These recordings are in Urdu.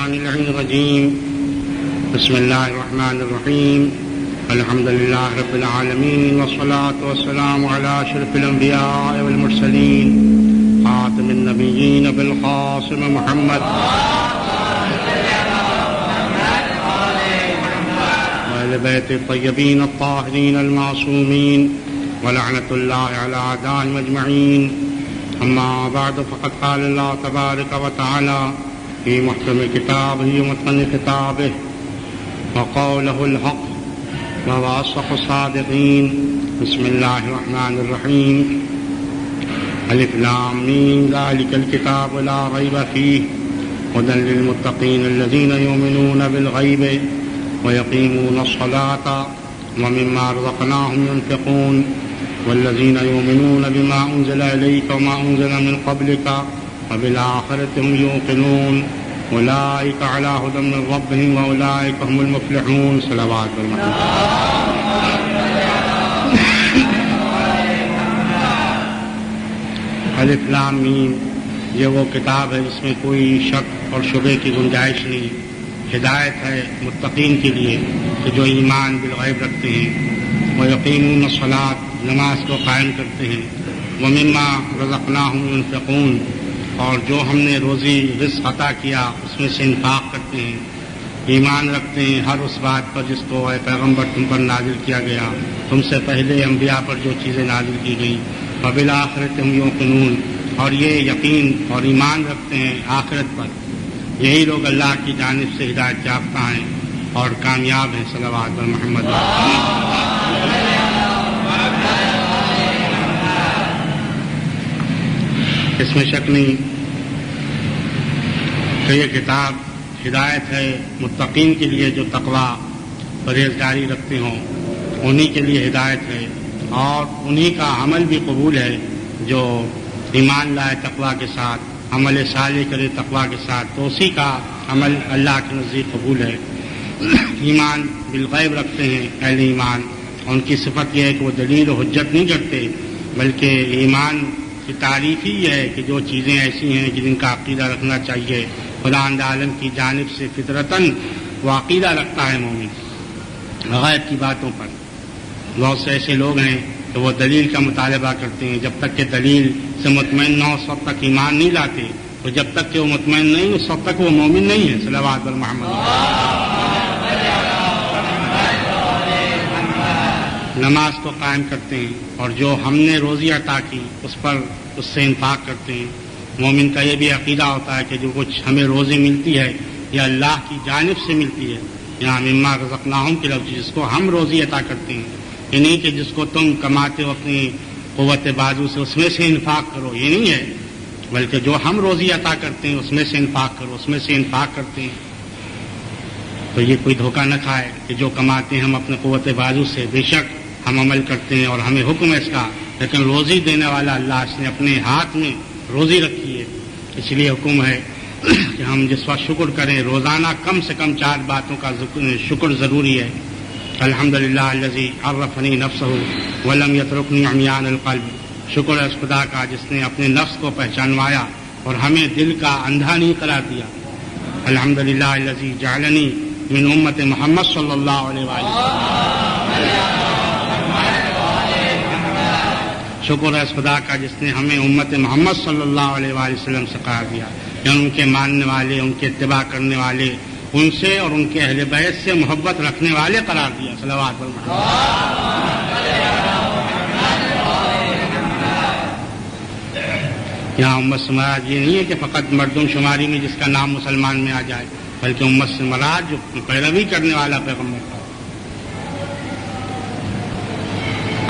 الشيطان الرجيم بسم الله الرحمن الرحيم الحمد لله رب العالمين والصلاة والسلام على أشرف الأنبياء والمرسلين خاتم النبيين بالقاسم محمد وآل بيت الطيبين الطاهرين المعصومين ولعنة الله على أعدائهم أجمعين. أما بعد فقد قال الله تبارك وتعالى في محكم كتابه ومتقن خطابه وقوله الحق وهو أصدق الصادقين. بسم الله الرحمن الرحيم ألف لام ميم ذلك الكتاب لا ريب فيه هدى للمتقين الذين يؤمنون بالغيب ويقيمون الصلاة ومما رزقناهم ينفقون والذين يؤمنون بما أنزل إليك وما أنزل من قبلك وبالآخرة هم يوقنون أولئك على هدى من ربهم وأولئك هم المفلحون. صلوات المحمد. الف لام میم یہ وہ کتاب ہے جس میں کوئی شک اور شبے کی گنجائش نہیں. ہدایت ہے متقین کے لیے کہ جو ایمان بالغیب رکھتے ہیں، وہ یقیمون الصلاۃ نماز کو قائم کرتے ہیں، ومما رزقناہم ينفقون اور جو ہم نے روزی رزق عطا کیا اس میں سے انفاق کرتے ہیں. ایمان رکھتے ہیں ہر اس بات پر جس کو اے پیغمبر تم پر نازل کیا گیا، تم سے پہلے انبیاء پر جو چیزیں نازل کی گئی. وبالآخرۃ ہم یوقنون اور یہ یقین اور ایمان رکھتے ہیں آخرت پر. یہی لوگ اللہ کی جانب سے ہدایت یافتہ ہیں اور کامیاب ہیں. صلوات محمد. اس میں شک نہیں کہ یہ کتاب ہدایت ہے متقین کے لیے جو تقویٰ پرہیزگاری رکھتے ہوں، انہی کے لیے ہدایت ہے، اور انہی کا عمل بھی قبول ہے جو ایمان لائے تقویٰ کے ساتھ، عمل صالح کرے تقویٰ کے ساتھ، تو اسی کا عمل اللہ کے نزدیک قبول ہے. ایمان بالغیب رکھتے ہیں اہل ایمان، ان کی صفت یہ ہے کہ وہ دلیل و حجت نہیں کرتے، بلکہ ایمان کی تعریف ہی یہ ہے کہ جو چیزیں ایسی ہیں جن کا عقیدہ رکھنا چاہیے خداوند عالم کی جانب سے فطرتاً وہ عقیدہ رکھتا ہے مومن غیب کی باتوں پر. بہت سے ایسے لوگ ہیں کہ وہ دلیل کا مطالبہ کرتے ہیں، جب تک کہ دلیل سے مطمئن نہ ہو اس وقت تک ایمان نہیں لاتے، تو جب تک کہ وہ مطمئن نہیں اس وقت تک وہ مومن نہیں ہے. صلوات محمد. نماز کو قائم کرتے ہیں اور جو ہم نے روزی عطا کی اس پر اس سے انفاق کرتے ہیں. مومن کا یہ بھی عقیدہ ہوتا ہے کہ جو کچھ ہمیں روزی ملتی ہے یہ اللہ کی جانب سے ملتی ہے. یہاں مما رزقناہم کے لفظ جس کو ہم روزی عطا کرتے ہیں، یہ نہیں کہ جس کو تم کماتے ہو اپنی قوت بازو سے اس میں سے انفاق کرو، یہ نہیں ہے، بلکہ جو ہم روزی عطا کرتے ہیں اس میں سے انفاق کرو، اس میں سے انفاق کرتے ہیں. تو یہ کوئی دھوکہ نہ کھائے کہ جو کماتے ہیں ہم اپنے قوت بازو سے، بے شک ہم عمل کرتے ہیں اور ہمیں حکم ہے اس کا، لیکن روزی دینے والا اللہ، اس نے اپنے ہاتھ میں روزی رکھی ہے، اس لیے حکم ہے کہ ہم جس وقت شکر کریں روزانہ کم سے کم 4 باتوں کا شکر ضروری ہے. الحمدللہ الذی عرفنی نفسہ ولم یترکنی عمیان القلب. شکر ہے اس خدا کا جس نے اپنے نفس کو پہچانوایا اور ہمیں دل کا اندھا نہیں قرار دیا. الحمدللہ الذی جعلنی من امت محمد صلی اللہ علیہ وآلہ وسلم. شکر ہے اس خدا کا جس نے ہمیں امت محمد صلی اللہ علیہ وآلہ وسلم سے قرار دیا، یعنی ان کے ماننے والے، ان کے اتباع کرنے والے، ان سے اور ان کے اہل بیت سے محبت رکھنے والے قرار دیا. صلوات محمد. یہاں امت سے مراد یہ نہیں ہے کہ فقط مردم شماری میں جس کا نام مسلمان میں آ جائے، بلکہ امت سے مراد جو پیروی کرنے والا پیغمبر کا.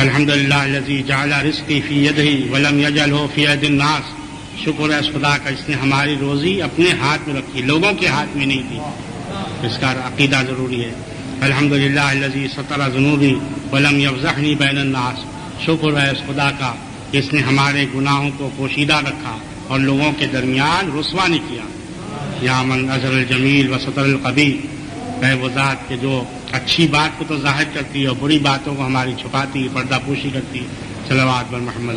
الحمدللہ الذی جعل رزقی فی یدہ ولم یجعلہ فی ید الناس. شکر ہے اس خدا کا جس نے ہماری روزی اپنے ہاتھ میں رکھی، لوگوں کے ہاتھ میں نہیں دی. اس کا عقیدہ ضروری ہے. الحمدللہ الذی ستر ذنوبی ولم یفضحنی بین الناس. شکر ہے اس خدا کا جس نے ہمارے گناہوں کو پوشیدہ رکھا اور لوگوں کے درمیان رسوا نہیں کیا. یا من اظہر الجمیل و ستر القبیح. ہے وہ ذات کہ جو اچھی بات کو تو ظاہر کرتی ہے اور بری باتوں کو ہماری چھپاتی، پردہ پوشی کرتی. صلوات بر محمد.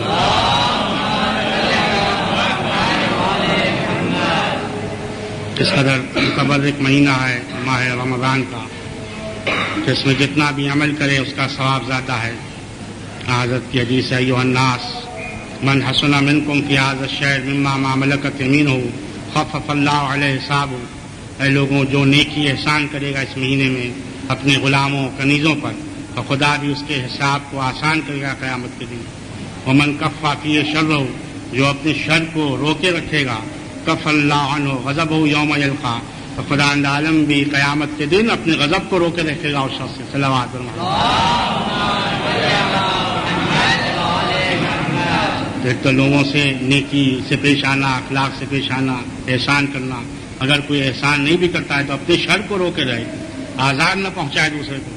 کس قدر متبرک مہینہ ہے ماہ رمضان کا، جس میں جتنا بھی عمل کرے اس کا ثواب زیادہ ہے۔ حضرت کی حدیث ہے ایھا الناس من حسن منکم فی ھذا الشہر مما ما ملکت یمینہ خفف اللہ علیہ حسابہ، اے لوگوں جو نیکی احسان کرے گا اس مہینے میں اپنے غلاموں کنیزوں پر تو خدا بھی اس کے حساب کو آسان کرے گا قیامت کے دن۔ ومن کف فیہ شرہ، جو اپنے شر کو روکے رکھے گا کف اللہ عنہ غضبہ یوم یلقاہ، تو خدا عالم بھی قیامت کے دن اپنے غضب کو روکے رکھے گا اس شخص سے۔ صلوات ایک تو لوگوں سے نیکی سے پیش آنا، اخلاق سے پیش آنا، احسان کرنا، اگر کوئی احسان نہیں بھی کرتا ہے تو اپنے شر کو روکے رہے، آزار نہ پہنچائے دوسرے کو،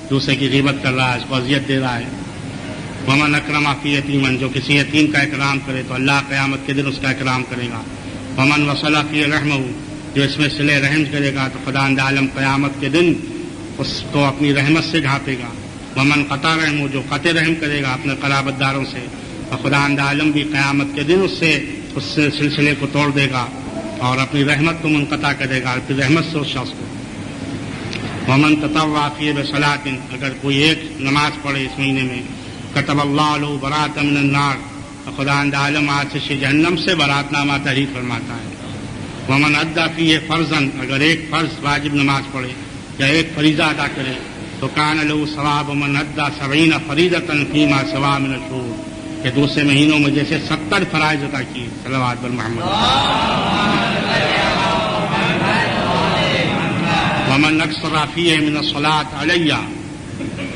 دوسرے کی غیبت کر رہا ہے، اس کو اذیت دے رہا ہے۔ ومن اکرم فی یتیمن، جو کسی یتیم کا اکرام کرے تو اللہ قیامت کے دن اس کا اکرام کرے گا۔ ومن وصل فی رحمہ، جو اس میں صلہ رحم کرے گا تو خدا عالم قیامت کے دن اس کو اپنی رحمت سے ڈھانپے گا۔ ومن قطع رحمہ، جو قطع رحم کرے گا اپنے قرابت داروں سے تو خدا عالم بھی قیامت کے دن اس سلسلے کو توڑ دے گا اور اپنی رحمت کو منقطع کرے گا، اپنی رحمت سے اس شخص کو۔ ومن تطوع فی بصلاۃ، اگر کوئی ایک نماز پڑھے اس مہینے میں کتب اللہ له براۃ من النار، تو خدا عالم آتش جہنم سے برات نامہ تحریر فرماتا ہے۔ ومن ادى فیہ فرضا، اگر ایک فرض واجب نماز پڑھے یا ایک فریضہ ادا کرے تو کان له ثواب من ادى 70 فریضۃ فیما سوا من الشہور، کہ دوسرے مہینوں میں جیسے 70 فرائض ادا کیے۔ صلوات بر محمد۔ ومن اکثر فیہ من الصلاۃ علیہ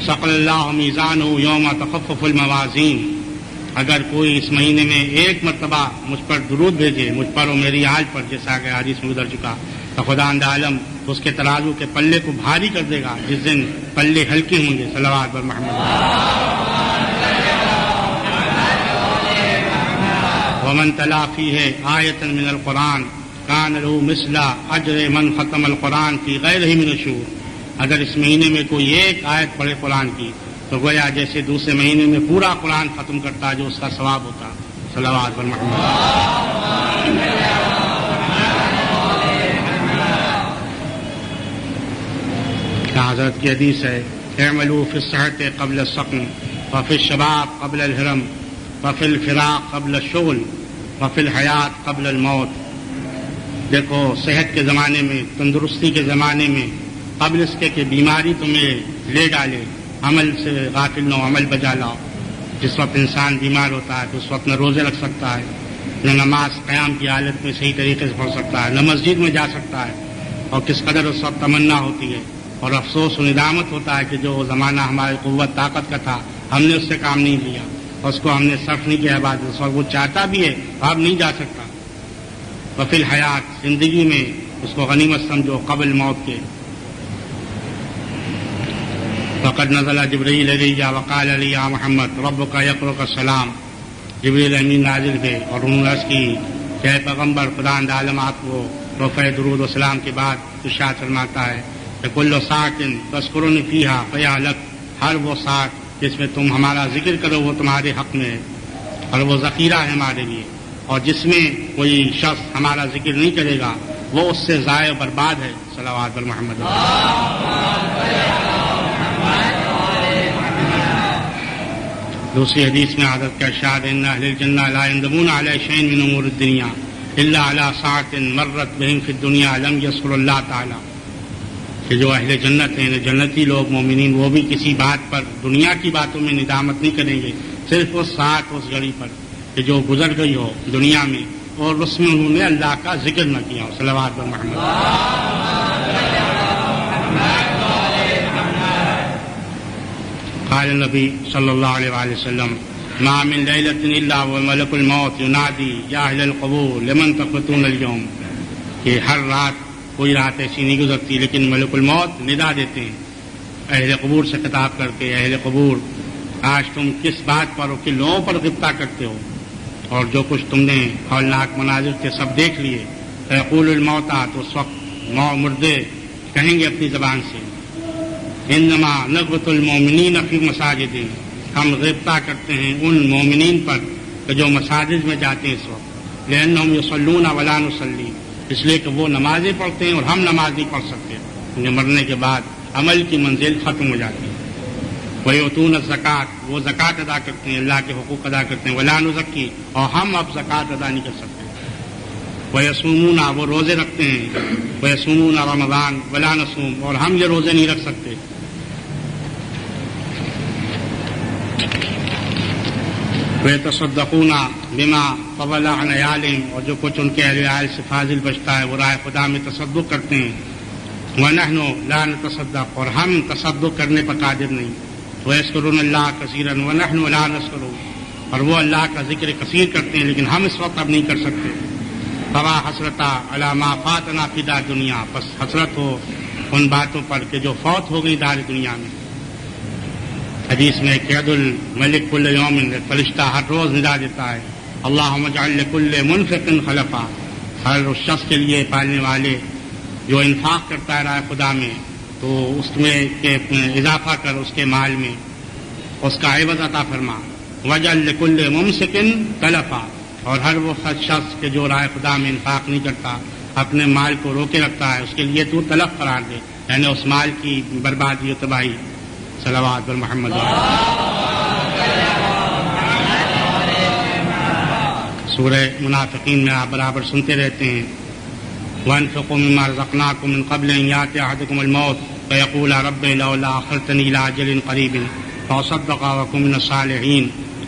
ثقل اللہ میزانہ یوم تخفف الموازین، اگر کوئی اس مہینے میں ایک مرتبہ مجھ پر درود بھیجے، مجھ پر اور میری آل پر، جیسا کہ حدیث میں گزر چکا، تو خدا عالم اس کے ترازو کے پلے کو بھاری کر دے گا جس دن پلے ہلکے ہوں گے۔ صلوات بر محمد۔ ومن تلا فیہ آیۃ من القرآن کان له مثل اجر من ختم القرآن فی غیرہ من الشہور، اگر اس مہینے میں کوئی ایک آیت پڑھے قرآن کی تو گویا جیسے دوسرے مہینے میں پورا قرآن ختم کرتا جو اس کا ثواب ہوتا۔ صلوات بر محمد۔ حضرت کی حدیث ہے اعملوا فی الصحۃ قبل السقم وفی الشباب قبل الحرم وفی الفراق قبل الشغل وفی الحیات قبل الموت، دیکھو صحت کے زمانے میں، تندرستی کے زمانے میں، قبل اس کے کہ بیماری تمہیں لے ڈالے، عمل سے غافل نہ ہو، عمل بجا لاؤ۔ جس وقت انسان بیمار ہوتا ہے تو اس وقت نہ روزے رکھ سکتا ہے، نہ نماز قیام کی حالت میں صحیح طریقے سے پڑھ سکتا ہے، نہ مسجد میں جا سکتا ہے، اور کس قدر اس وقت تمنا ہوتی ہے اور افسوس و ندامت ہوتا ہے کہ جو زمانہ ہماری قوت طاقت کا تھا ہم نے اس سے کام نہیں لیا، اس کو ہم نے صرف نہیں کیا بعد اس وقت وہ چاہتا بھی ہے اب نہیں جا سکتا۔ وفی الحیات، زندگی میں اس کو غنیمت سمجھو قبل موت کے۔ فقد نزل جبرائیل علیہ وقال علی یا محمد ربک یقرک السلام، جبرائیل امین نازل ہوئے اور انہوں نے عرض کی کہ اے پیغمبر خدا عالم آپ کو رفع درود و سلام کے بعد ارشاد فرماتا ہے کہ کل ساعۃ تذکرنی فیہا فیا لک، ہر وہ ساعت جس میں تم ہمارا ذکر کرو وہ تمہارے حق میں ہے اور وہ ذخیرہ ہے ہمارے لیے، اور جس میں کوئی شخص ہمارا ذکر نہیں کرے گا وہ اس سے ضائع و برباد ہے۔ صلوات بر محمد۔ دوسری حدیث میں حضرت کا ارشاد ان اہل الجنہ لا يندمون علی شیء من امور الدنیا الا علی ساعۃ مرت بهم فی الدنیا لم یذکر اللہ تعالی، کہ جو اہل جنت ہیں، جنتی لوگ مومنین، وہ بھی کسی بات پر دنیا کی باتوں میں ندامت نہیں کریں گے، صرف اس ساعت اس گھڑی پر کہ جو گزر گئی ہو دنیا میں اور اس میں انہوں نے اللہ کا ذکر نہ کیا ہو۔ صلوات بر محمد۔ قال النبی صلی اللہ علیہ وآلہ وسلم ما من لیلۃ الا وملک الموت ینادی یا اہل القبور لمن تقبتون اليوم، کہ ہر رات کوئی رات ایسی نہیں گزرتی لیکن ملک الموت ندا دیتے ہیں اہل قبور سے خطاب کر کے، اہل قبور آج تم کس بات پر اور کن لوگوں پر غبطہ کرتے ہو، اور جو کچھ تم نے ہولناک مناظر کے سب دیکھ لیے۔ فیقول الموتى، تو اس وقت مردے کہیں گے اپنی زبان سے انما نغبط المؤمنین فی مساجد، ہم غبطہ کرتے ہیں ان مومنین پر کہ جو مساجد میں جاتے ہیں اس وقت، لأنہم یصلون ولا نصلی، اس لیے کہ وہ نمازیں پڑھتے ہیں اور ہم نماز نہیں پڑھ سکتے، کیونکہ مرنے کے بعد عمل کی منزل ختم ہو جاتی ہے۔ وَيُؤْتُونَ الزَّكَاةَ، وہ زکوٰۃ ادا کرتے ہیں، اللہ کے حقوق ادا کرتے ہیں، وَلَا نُزَكِّي، اور ہم اب زکوٰۃ ادا نہیں کر سکتے۔ وَيَصُومُونَ، وہ روزے رکھتے ہیں، وَيَصُومُونَ رمضان وَلَا نَصُومُ، اور ہم یہ روزے نہیں رکھ سکتے۔ وَيَتَصَدَّقُونَ بِمَا فَضَلَ عَنْ عِيَالِهِمْ، اور جو کچھ ان کے اہل عیال سے فاضل بچتا ہے وہ راہ خدا میں تصدق کرتے ہیں۔ وَنَحْنُ لَا نَتَصَدَّقُ، اور ہم تصدق کرنے پر قادر نہیں۔ وَيَذْكُرُونَ اللَّهَ كَثِيرًا وَنَحْنُ لَا نَذْكُرُ، اور وہ اللہ کا ذکر کثیر کرتے ہیں لیکن ہم اس وقت اب نہیں کر سکتے۔ فَمَا حَسْرَتَا عَلَىٰ مَا فَاتَنَا فِي دَارِ الدُّنْيَا، بس حسرت ہو ان باتوں پر کہ جو فوت ہو گئی دار دنیا میں۔ حدیث میں قید الملک کل یوم، فرشتہ ہر روز ندا دیتا ہے، اللہم اجعل لکل منفق خلفا، ہر اس شخص کے لیے پالنے والے جو انفاق کرتا ہے راہ خدا میں تو اس میں اضافہ کر اس کے مال میں، اس کا عوض عطا فرما۔ وجعل لکل ممسک تلفا، اور ہر وہ شخص کے جو راہ خدا میں انفاق نہیں کرتا، اپنے مال کو روکے رکھتا ہے، اس کے لیے تو تلف قرار دے، یعنی اس مال کی بربادی و تباہی۔ صلوات بر محمد۔ سورہ منافقین میں آپ برابر سنتے رہتے ہیں، وَأَنفِقُوا مِمَّا رَزَقْنَاكُم مِّن قَبْلِ أَن يَأْتِيَ أَحَدَكُمُ الْمَوْتُ فَيَقُولَ رَبِّ لَوْلَا أَخَّرْتَنِي إِلَىٰ أَجَلٍ قَرِيبٍ فَأَصَدَّقَ وَأَكُن مِّنَ الصَّالِحِينَ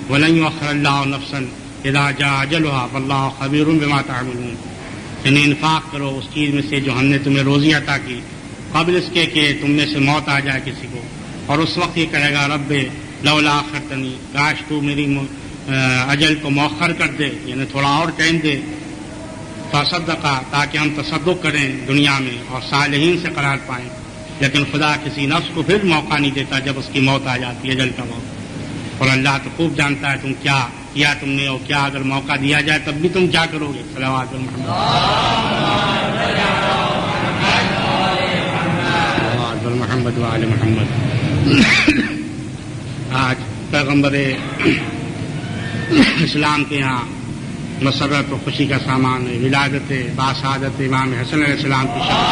وَلَن يُؤَخِّرَ اللَّهُ نَفْسًا إِذَا جَاءَ أَجَلُهَا وَاللَّهُ خَبِيرٌ بِمَا تَعْمَلُونَ۔ یعنی انفاق کرو اس چیز میں سے جو ہم نے تمہیں روزی عطا کی قبل اس کے کہ تم میں سے موت آ جائے کسی کو، اور اس وقت یہ کہے گا رب لولا اخرتنی، کاش تو میری اجل کو مؤخر کر دے، یعنی تھوڑا اور ٹائم دے، فصدقا، تاکہ ہم تصدق کریں دنیا میں اور صالحین سے قرار پائیں۔ لیکن خدا کسی نفس کو پھر موقع نہیں دیتا جب اس کی موت آ جاتی ہے، اجل کا وقت، اور اللہ تو خوب جانتا ہے تم کیا کیا تم نے، اور کیا اگر موقع دیا جائے تب بھی تم کیا کرو گے۔ صلوات محمد، محمد وآل محمد۔ آج پیغمبر اسلام کے ہاں مسرت و خوشی کا سامان ہے، ولادت باسعادت امام حسن علیہ السلام کی شان۔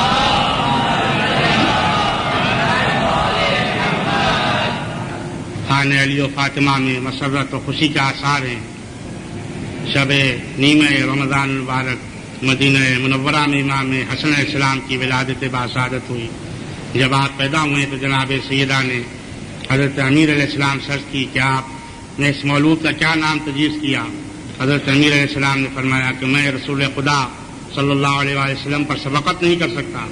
خانہ علی و فاطمہ میں مسرت و خوشی کے آثار ہیں۔ شب نیمہ رمضان المبارک مدینہ منورہ میں امام حسن علیہ السلام کی ولادت باسعادت ہوئی۔ جب آپ پیدا ہوئے تو جناب سیدہ نے حضرت امیر علیہ السلام سے عرض کی کہ آپ نے اس مولود کا کیا نام تجویز کیا؟ حضرت امیر علیہ السلام نے فرمایا کہ میں رسول خدا صلی اللہ علیہ وآلہ وسلم پر سبقت نہیں کر سکتا۔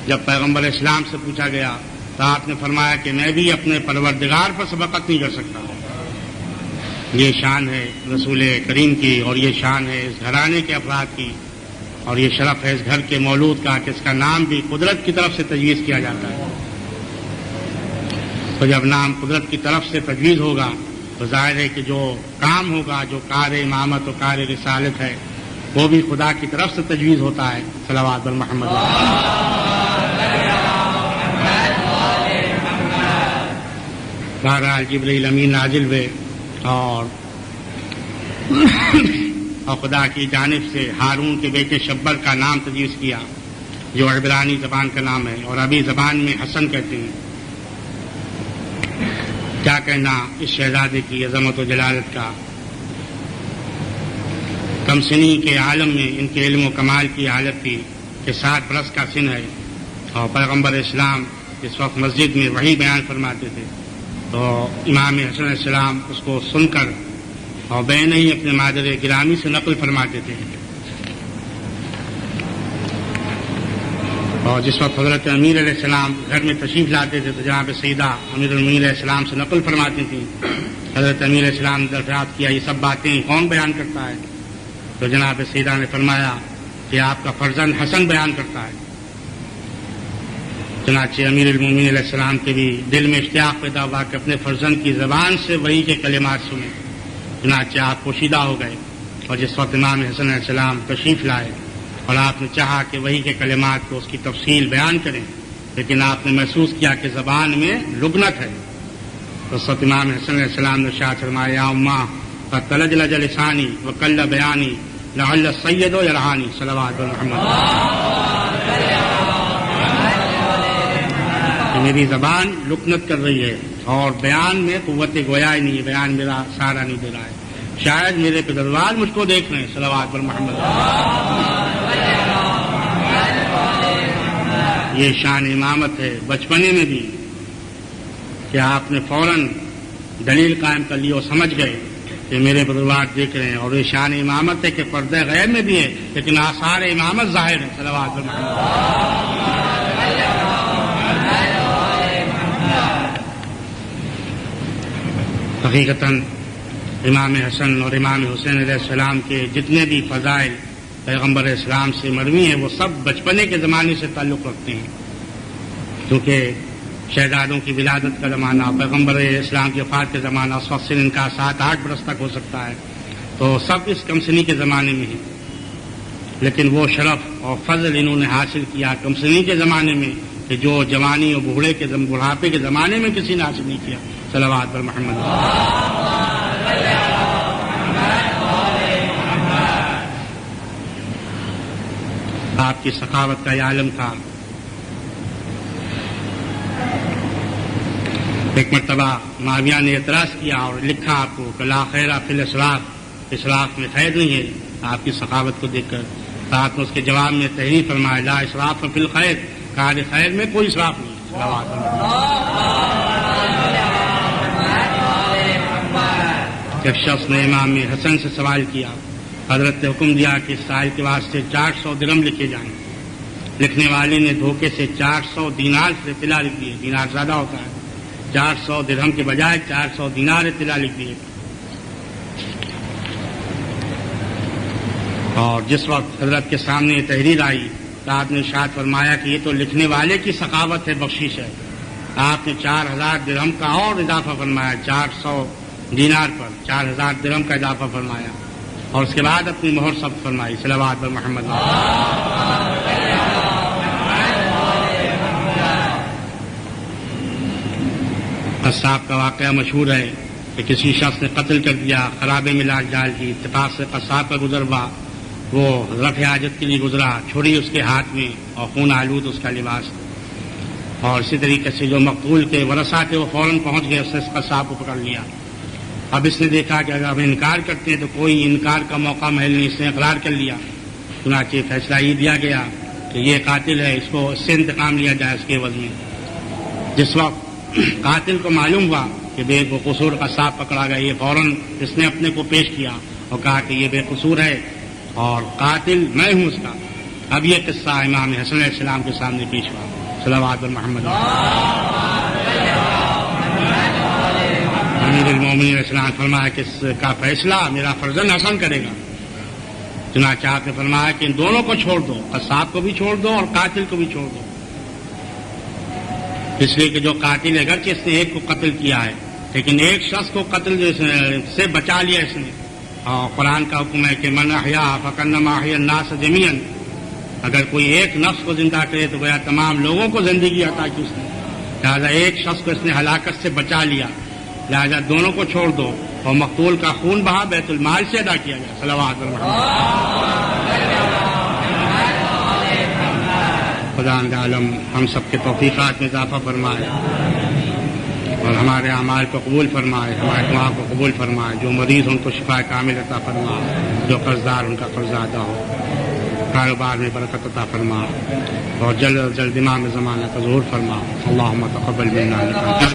جب پیغمبر اسلام سے پوچھا گیا تو آپ نے فرمایا کہ میں بھی اپنے پروردگار پر سبقت نہیں کر سکتا۔ یہ شان ہے رسول کریم کی، اور یہ شان ہے اس گھرانے کے افراد کی، اور یہ شرف ہے اس گھر کے مولود کا کہ اس کا نام بھی قدرت کی طرف سے تجویز کیا جاتا ہے۔ تو جب نام قدرت کی طرف سے تجویز ہوگا تو ظاہر ہے کہ جو کام ہوگا، جو کار امامت و کار رسالت ہے، وہ بھی خدا کی طرف سے تجویز ہوتا ہے۔ صلوات بر محمد۔ بہرحال جبرائیل امین نازل ہوئے اور خدا کی جانب سے ہارون کے بیٹے شبر کا نام تجویز کیا، جو عبرانی زبان کا نام ہے، اور عربی زبان میں حسن کہتے ہیں۔ کیا کہنا اس شہزادے کی عظمت و جلالت کا۔ کم سنی کے عالم میں ان کے علم و کمال کی حالت تھی کہ 60 برس کا سن ہے، اور پیغمبر اسلام اس وقت مسجد میں وحی بیان فرماتے تھے تو امام حسن علیہ السلام اس کو سن کر اور بین ہی اپنے مادر گرامی سے نقل فرماتے تھے۔ اور جس وقت حضرت امیر علیہ السلام گھر میں تشریف لاتے تھے تو جناب سیدہ امیر المؤمنین علیہ السلام سے نقل فرماتی تھیں۔ حضرت امیر علیہ السلام نے دریافت کیا یہ سب باتیں کون بیان کرتا ہے؟ تو جناب سیدہ نے فرمایا کہ آپ کا فرزند حسن بیان کرتا ہے۔ چنانچہ امیر المؤمنین علیہ السلام کے بھی دل میں اشتیاق پیدا ہوا کہ اپنے فرزند کی زبان سے وحی کے کلمات سنیں۔ چنانچہ آپ پوشیدہ ہو گئے، اور جس وقت امام حسن علیہ السلام تشریف لائے اور آپ نے چاہا کہ وحی کے کلمات کو اس کی تفصیل بیان کریں، لیکن آپ نے محسوس کیا کہ زبان میں لگنت ہے، تو اس وقت امام حسن علیہ السلام نے ارشاد فرمایا یا اماں قد تلجلج لسانی وقل بیانی لعل السید یرحانی صلوات محمد. میری زبان لکنت کر رہی ہے اور بیان میں قوت گویا ہی نہیں ہے, بیان میرا سہارا نہیں دے رہا ہے. شاید میرے پدروال مجھ کو دیکھ رہے ہیں صلوات محمد. یہ شان امامت ہے بچپنے میں بھی کہ آپ نے فوراً دلیل قائم کر لی اور سمجھ گئے کہ میرے پدروال دیکھ رہے ہیں. اور یہ شان امامت ہے کہ پردہ غیب میں بھی ہے لیکن آثار امامت ظاہر ہے صلوات محمد. حقیقتاً امام حسن اور امام حسین علیہ السلام کے جتنے بھی فضائل پیغمبر اسلام سے مروی ہیں وہ سب بچپنے کے زمانے سے تعلق رکھتے ہیں, کیونکہ شہزادوں کی ولادت کا زمانہ, پیغمبر اسلام کی وفات کا زمانہ, اس وقت سے ان کا 7-8 برس تک ہو سکتا ہے, تو سب اس کمسنی کے زمانے میں ہیں. لیکن وہ شرف اور فضل انہوں نے حاصل کیا کمسنی کے زمانے میں کہ جو جوانی اور بڑھاپے کے زمانے میں کسی نے حاصل نہیں کیا صلوات پر محمد. آپ کی سخاوت کا یہ عالم تھا. ایک مرتبہ معاویہ نے اعتراض کیا اور لکھا آپ کو کہ لا خیر فی الاسراف, اسراف میں خیر نہیں ہے. آپ کی سخاوت کو دیکھ کر ساتھ میں اس کے جواب میں تحریر فرمایا لا اسراف فی الخیر, کار خیر میں کوئی اسراف نہیں. ایک شخص نے امام حسن سے سوال کیا, حضرت نے حکم دیا کہ اس سائل کے واسطے 400 درہم لکھے جائیں. لکھنے والے نے دھوکے سے 400 دینار سے اطلاع لکھ دیے. دینار زیادہ ہوتا ہے, 400 درہم کے بجائے 400 دینار اطلاع لکھ دیے. اور جس وقت حضرت کے سامنے تحریر آئی تو آپ نے ارشاد فرمایا کہ یہ تو لکھنے والے کی سخاوت ہے, بخشش ہے. آپ نے 4000 درہم کا اور اضافہ فرمایا, 400 دینار پر 4000 درہم کا اضافہ فرمایا اور اس کے بعد اپنی مہر ثبت فرمائی صلوات پر محمد. قصاب کا واقعہ مشہور ہے کہ کسی شخص نے قتل کر دیا خرابے میں لاش ڈال دی. اتفاق سے قصاب کا گزر ہوا, وہ رفع حاجت کے لیے گزرا, چھری اس کے ہاتھ میں اور خون آلود اس کا لباس. اور اسی طریقے سے جو مقتول کے ورثاء تھے وہ فوراً پہنچ گئے, اس نے اس قصاب کو پکڑ لیا. اب اس نے دیکھا کہ اگر ہم انکار کرتے ہیں تو کوئی انکار کا موقع محل نہیں, اس نے اقرار کر لیا. چنانچہ فیصلہ یہ دیا گیا کہ یہ قاتل ہے, اس کو اس سے انتقام لیا جائے اس کے عوض میں. جس وقت قاتل کو معلوم ہوا کہ بے قصور قصاب پکڑا گیا, یہ فوراً اس نے اپنے کو پیش کیا اور کہا کہ یہ بے قصور ہے اور قاتل میں ہوں اس کا. اب یہ قصہ امام حسن علیہ السلام کے سامنے پیش ہوا صلوات محمد. امیر المومنین علیہ السلام فرمایا کہ اس کا فیصلہ میرا فرزند حسن کرے گا. چنانچہ آپ نے فرمایا کہ ان دونوں کو چھوڑ دو, قصاب کو بھی چھوڑ دو اور قاتل کو بھی چھوڑ دو. اس لیے کہ جو قاتل ہے اگرچہ اس نے ایک کو قتل کیا ہے لیکن ایک شخص کو قتل سے بچا لیا اس نے. اور قرآن کا حکم ہے کہ من احیاء فکانما احیا الناس جمیعا, اگر کوئی ایک نفس کو زندہ کرے تو گویا تمام لوگوں کو زندگی عطا کی اس نے. لہٰذا ایک شخص کو اس نے ہلاکت سے بچا لیا, لہٰذا دونوں کو چھوڑ دو اور مقتول کا خون بہا بیت المال سے ادا کیا گیا صلوات خدا عالم ہم سب کے توفیقات میں اضافہ فرمائے اور ہمارے اعمال کو قبول فرمائے, ہمارے دعا کو قبول فرمائے. جو مریض ان کو شفا کامل عطا فرمائے, جو قرضدار ان کا قرض ادا ہو, کاروبار میں برکت عطا فرما اور جلد از جلد امام زمانہ کا ظہور فرما. اللہم تقبل منا.